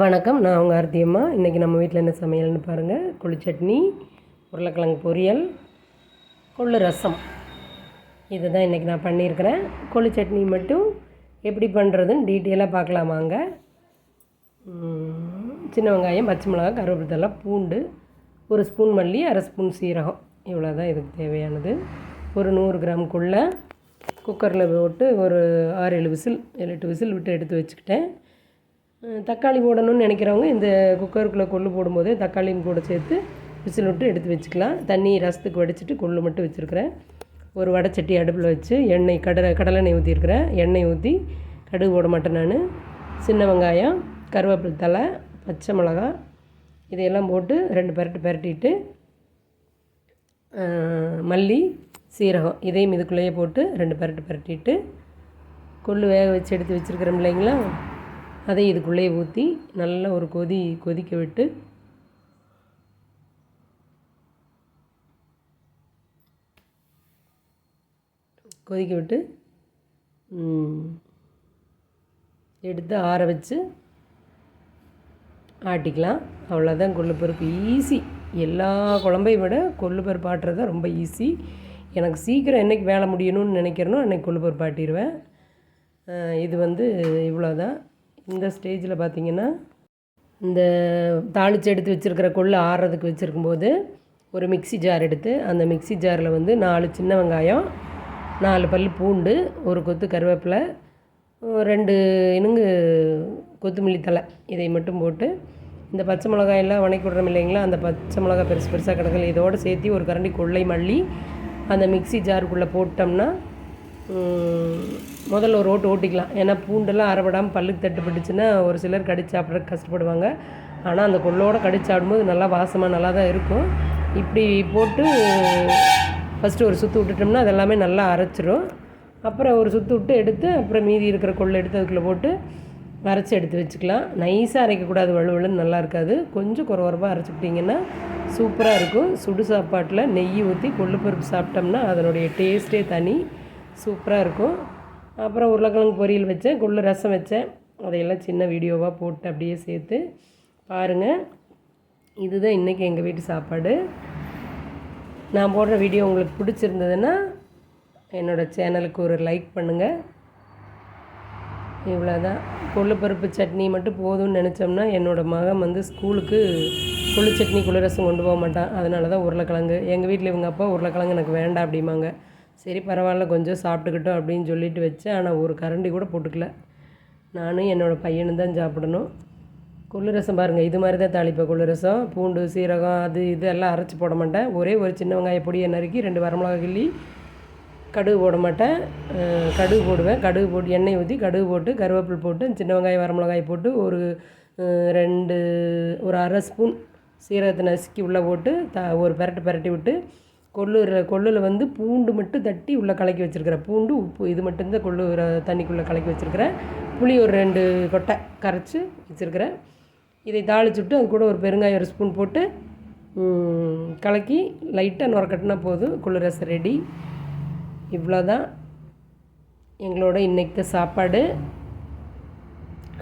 வணக்கம், நான் உங்கள் ஆர்த்தி அம்மா. இன்றைக்கி நம்ம வீட்டில் என்ன சமையல்னு பாருங்கள். கொள்ளு சட்னி, உருளைக்கிழங்கு பொரியல், கொள்ளு ரசம். இது தான் இன்றைக்கி நான் பண்ணியிருக்கிறேன். கொள்ளு சட்னி மட்டும் எப்படி பண்ணுறதுன்னு டீட்டெயிலாக பார்க்கலாமாங்க. சின்ன வெங்காயம், பச்சை மிளகாய், கருவேப்பிலை, பூண்டு, 1 ஸ்பூன் மல்லி, 1/2 ஸ்பூன் சீரகம், இவ்வளோ தான் இதுக்கு தேவையானது. ஒரு 100 கிராம் கொள்ளை குக்கரில் போட்டு ஒரு 6-7 விசில் 7-8 விசில் விட்டு எடுத்து வச்சுக்கிட்டேன். தக்காளி போடணும்னு நினைக்கிறவங்க இந்த குக்கருக்குள்ளே கொள்ளு போடும்போதே தக்காளியும் கூட சேர்த்து விசில் விட்டு எடுத்து வச்சுக்கலாம். தண்ணி ரசத்துக்கு வடிச்சிட்டு கொள்ளு மட்டும் வச்சுருக்கிறேன். ஒரு வடைச்சட்டி அடுப்பில் வச்சு எண்ணெய் கடலெண்ணெய் ஊற்றிருக்கிறேன். எண்ணெய் ஊற்றி கடுகு போட மாட்டேன் நான். சின்ன வெங்காயம், கருவேப்பிலை தழை, பச்சை மிளகாய் இதையெல்லாம் போட்டு 2 பெரட்டிட்டு மல்லி, சீரகம் இதையும் இதுக்குள்ளேயே போட்டு 2 பெரட்டிட்டு கொள்ளு வேக வச்சு எடுத்து வச்சுருக்கிறோம் இல்லைங்களா, அதை இதுக்குள்ளேயே ஊற்றி நல்லா ஒரு கொதிக்க விட்டு எடுத்து ஆற வச்சு ஆட்டிக்கலாம். அவ்வளோதான். கொள்ளு பருப்பு ஈஸி. எல்லா குழம்பையும் விட கொள்ளு பருப்பு ஆட்டுறது தான் ரொம்ப ஈஸி. எனக்கு சீக்கிரம் என்றைக்கு வேலை முடியணும்னு நினைக்கிறேனோ அன்றைக்கி கொள்ளு பருப்பு ஆட்டிடுவேன். இது இவ்வளோதான். இந்த ஸ்டேஜில் பார்த்திங்கன்னா, இந்த தாளித்து எடுத்து வச்சுருக்கிற கொள்ளு ஆறுறதுக்கு வச்சுருக்கும்போது ஒரு மிக்ஸி ஜார் எடுத்து அந்த மிக்ஸி ஜாரில் 4 சின்ன வெங்காயம், 4 பல் பூண்டு, ஒரு கொத்து கருவேப்பிலை, 2 இனுங்கு கொத்தமல்லி தழை இதை மட்டும் போட்டு இந்த பச்சை மிளகாயெல்லாம் வணக்கி விட்றோம் இல்லைங்களா, அந்த பச்சை மிளகாய் பெருசாக கிடக்கல இதோடு சேர்த்து ஒரு கரண்டி கொள்ளை மல்லி அந்த மிக்ஸி ஜாருக்குள்ளே போட்டோம்னா முதல்ல ஒரு ஓட்டிக்கலாம். ஏன்னா பூண்டெல்லாம் அரைபடாமல் பல்லுக்கு தட்டுப்பட்டுச்சுன்னா ஒரு சிலர் கடிச்சு சாப்பிட்றதுக்கு கஷ்டப்படுவாங்க. ஆனால் அந்த கொள்ளோடு கடிச்சு சாப்பிடும்போது நல்லா வாசமாக நல்லா தான் இருக்கும். இப்படி போட்டு ஃபஸ்ட்டு ஒரு சுற்று விட்டுட்டோம்னா அதெல்லாமே நல்லா அரைச்சிரும். அப்புறம் ஒரு சுற்று விட்டு எடுத்து அப்புறம் மீதி இருக்கிற கொள்ளை எடுத்து அதுக்குள்ளே போட்டு அரைச்சி எடுத்து வச்சுக்கலாம். நைஸாக அரைக்கக்கூடாது, வலுவலுன்னு நல்லா இருக்காது. கொஞ்சம் குறவரப்பாக அரைச்சிக்கிட்டிங்கன்னா சூப்பராக இருக்கும். சுடு சாப்பாட்டில் நெய் ஊற்றி கொள்ளு பருப்பு சாப்பிட்டோம்னா அதனுடைய டேஸ்ட்டே தனி, சூப்பராக இருக்கும். அப்புறம் உருளைக்கிழங்கு பொரியல் வச்சேன், கொள்ளு ரசம் வச்சேன். அதையெல்லாம் சின்ன வீடியோவாக போட்டு அப்படியே சேர்த்து பாருங்கள். இதுதான் இன்றைக்கி எங்கள் வீட்டு சாப்பாடு. நான் போடுற வீடியோ உங்களுக்கு பிடிச்சிருந்ததுன்னா என்னோடய சேனலுக்கு ஒரு லைக் பண்ணுங்கள். இவ்வளோதான். கொள்ளு பருப்பு சட்னி மட்டும் போதும்னு நினச்சோம்னா என்னோடய மகன் ஸ்கூலுக்கு கொள்ளு சட்னி கொள்ளு ரசம் கொண்டு போக மாட்டான். அதனால தான் உருளைக்கிழங்கு. எங்கள் வீட்டில் இவங்க அப்பா உருளைக்கிழங்கு எனக்கு வேண்டாம் அப்படிம்பாங்க. சரி பரவாயில்ல கொஞ்சம் சாப்பிட்டுக்கிட்டோம் அப்படின்னு சொல்லிட்டு வச்சேன். ஆனால் ஒரு கரண்டி கூட போட்டுக்கல. நானும் என்னோடய பையனும் தான் சாப்பிடணும். கொள்ளு ரசம் பாருங்கள், இது மாதிரி தான் தாளிப்பேன். கொள்ளு ரசம் பூண்டு, சீரகம் அது இதெல்லாம் அரைச்சி போட மாட்டேன். ஒரே ஒரு சின்ன வெங்காய பொடியை நறுக்கி 2 வரமிளகா கிள்ளி, கடுகு போட மாட்டேன். கடுகு போடுவேன். கடுகு போட்டு எண்ணெய் ஊற்றி கடுகு போட்டு கருவேப்பிலை போட்டு சின்ன வெங்காயம் வரமிளகாய் போட்டு ஒரு 1/2 ஸ்பூன் சீரகத்தை நசுக்கி உள்ளே போட்டு ஒரு பெரட்டி விட்டு கொள்ளில் பூண்டு மட்டும் தட்டி உள்ளே கலக்கி வச்சுருக்கிறேன். பூண்டு, உப்பு இது மட்டும்தான் கொள்ளு தண்ணிக்குள்ளே கலக்கி வச்சுருக்கிறேன். புளி ஒரு 2 கொட்டை கரைச்சி வச்சுருக்கிறேன். இதை தாளிச்சுட்டு அது கூட ஒரு பெருங்காயம் 1 ஸ்பூன் போட்டு கலக்கி லைட்டாக நுரக்கட்டினா போதும். கொள்ளு ரசம் ரெடி. இவ்வளோதான் எங்களோட இன்றைக்கி சாப்பாடு.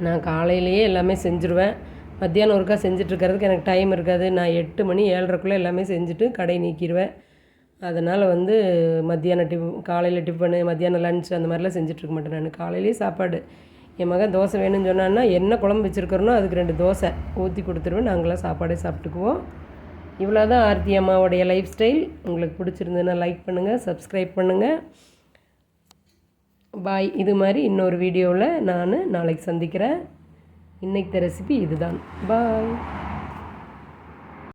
நான் காலையிலேயே எல்லாமே செஞ்சுருவேன். மத்தியானம் ஒருக்கா செஞ்சிட்ருக்கிறதுக்கு எனக்கு டைம் இருக்காது. நான் 8 மணி 7:30க்குள்ளே எல்லாமே செஞ்சுட்டு கடை நீக்கிடுவேன். அதனால் மத்தியானம் காலையில் டிஃபனு, மத்தியானம் லன்ச் அந்த மாதிரிலாம் செஞ்சிட்ருக்க மாட்டேன் நான். காலையிலேயே சாப்பாடு. என் மகன் தோசை வேணும்னு சொன்னான்னா என்ன குழம்பு வச்சுருக்கிறனோ அதுக்கு 2 தோசை ஊற்றி கொடுத்துருவேன். நாங்களாம் சாப்பாடே சாப்பிட்டுக்குவோம். இவ்வளோ தான் ஆர்த்தி அம்மாவுடைய லைஃப் ஸ்டைல். உங்களுக்கு பிடிச்சிருந்ததுன்னா லைக் பண்ணுங்கள், சப்ஸ்கிரைப் பண்ணுங்கள். பாய். இது மாதிரி இன்னொரு வீடியோவில் நான் நாளைக்கு சந்திக்கிறேன். இன்றைக்கி ரெசிபி இதுதான். பாய்.